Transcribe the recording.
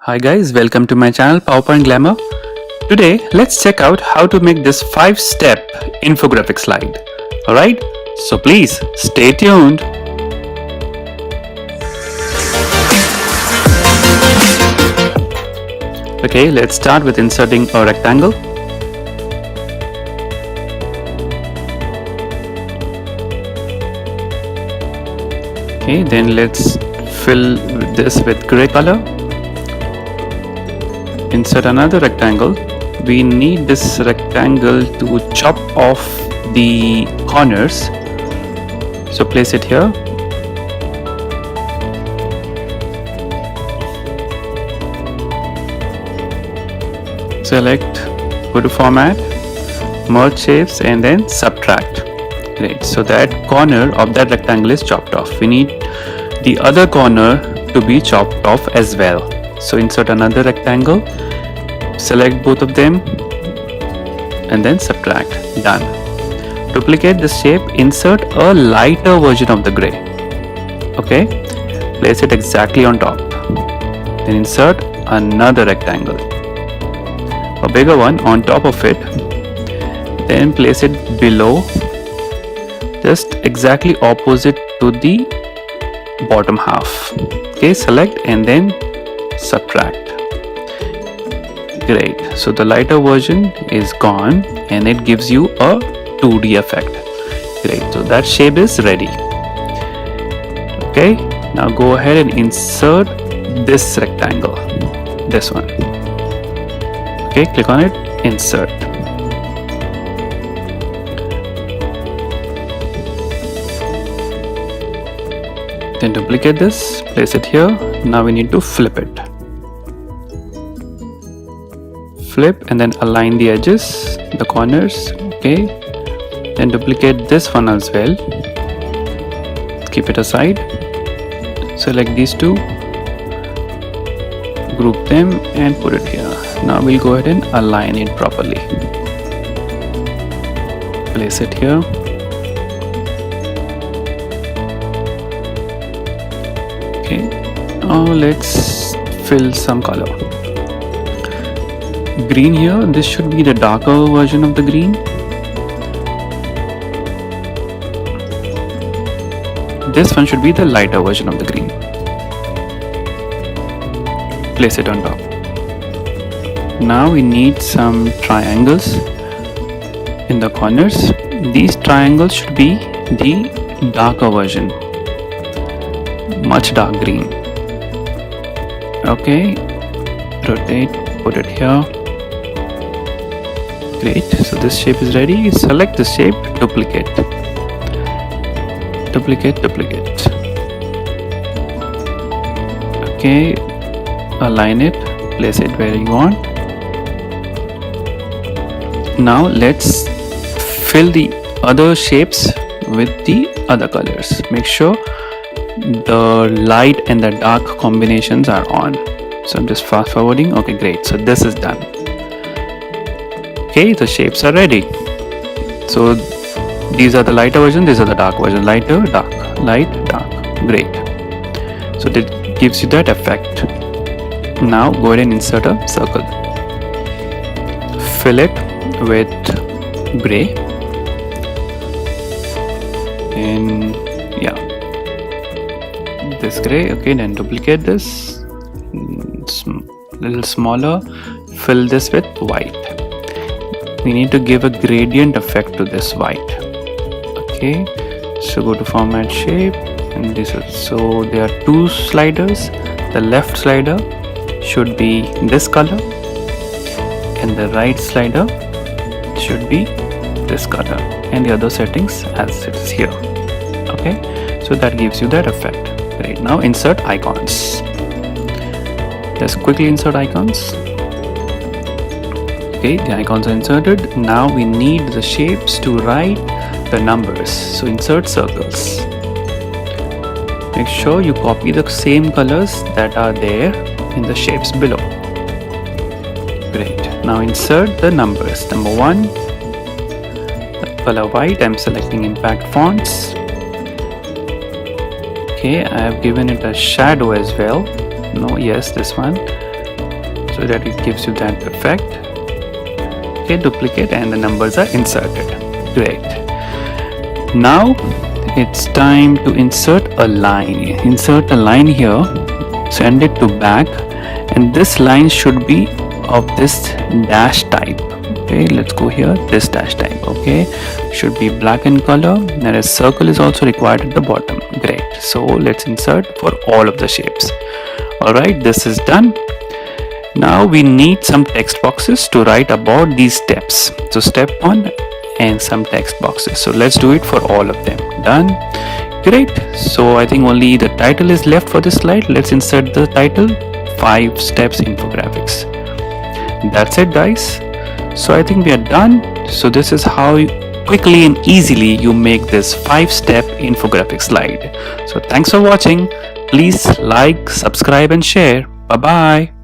Hi guys, welcome to my channel PowerPoint Glamour. Today, let's check out how to make this 5-step infographic slide. Alright, so please stay tuned. Okay, let's start with inserting a rectangle. Okay, then let's fill this with gray color. Insert another rectangle. We need this rectangle to chop off the corners, so place it here. Select, go to format, merge shapes, and then subtract. Great, so that corner of that rectangle is chopped off. We need the other corner to be chopped off as well. So insert another rectangle, select both of them, and then subtract. Done. Duplicate this shape, insert a lighter version of the gray. Okay, place it exactly on top. Then insert another rectangle, a bigger one on top of it. Then place it below, just exactly opposite to the bottom half. Okay, select and then subtract. Great, so the lighter version is gone and it gives you a 2D effect. Great, so that shape is ready. Okay, now go ahead and insert this rectangle, this one. Okay, click on it, insert. Then duplicate this, place it here. Now we need to flip it. Flip and then align the edges, the corners. Okay, then duplicate this one as well. Keep it aside. Select these two, group them and put it here. Now we'll go ahead and align it properly. Place it here. Okay, now let's fill some color. Green here, this should be the darker version of the green. This one should be the lighter version of the green. Place it on top. Now we need some triangles in the corners. These triangles should be the darker version, much dark green. Okay, rotate, put it here. Great, so this shape is ready. Select this shape, duplicate, duplicate, duplicate. Okay, align it, place it where you want. Now let's fill the other shapes with the other colors. Make sure the light and the dark combinations are on. So I'm just fast forwarding. Okay, great, so this is done. Okay, the shapes are ready. So these are the lighter version, these are the dark version. Lighter, dark, light, dark. Great. So that gives you that effect. Now go ahead and insert a circle. Fill it with gray. And yeah, this gray. Okay, then duplicate this. Little smaller. Fill this with white. We need to give a gradient effect to this white. Okay, so go to format shape, and this is, so there are two sliders. The left slider should be this color and the right slider should be this color, and the other settings as it is here. Okay, so that gives you that effect. Right, now insert icons. Just quickly insert icons. Okay, the icons are inserted. Now we need the shapes to write the numbers. So insert circles. Make sure you copy the same colors that are there in the shapes below. Great. Now insert the numbers. Number 1, the color white. I'm selecting impact fonts. Okay, I have given it a shadow as well. No, yes, this one. so that it gives you that effect. Okay, duplicate and the numbers are inserted. Great. Now it's time to insert a line. Insert a line here, send it to back, and this line should be of this dash type. Okay, let's go here, this dash type. Okay, should be black in color, and a circle is also required at the bottom. Great. So let's insert for all of the shapes. Alright, this is done. Now we need some text boxes to write about these steps. So step 1 and some text boxes. So let's do it for all of them. Done. Great. So I think only the title is left for this slide. Let's insert the title, 5 steps infographics. That's it, guys. So I think we are done. So this is how quickly and easily you make this 5-step infographic slide. So thanks for watching. Please like, subscribe and share. Bye bye.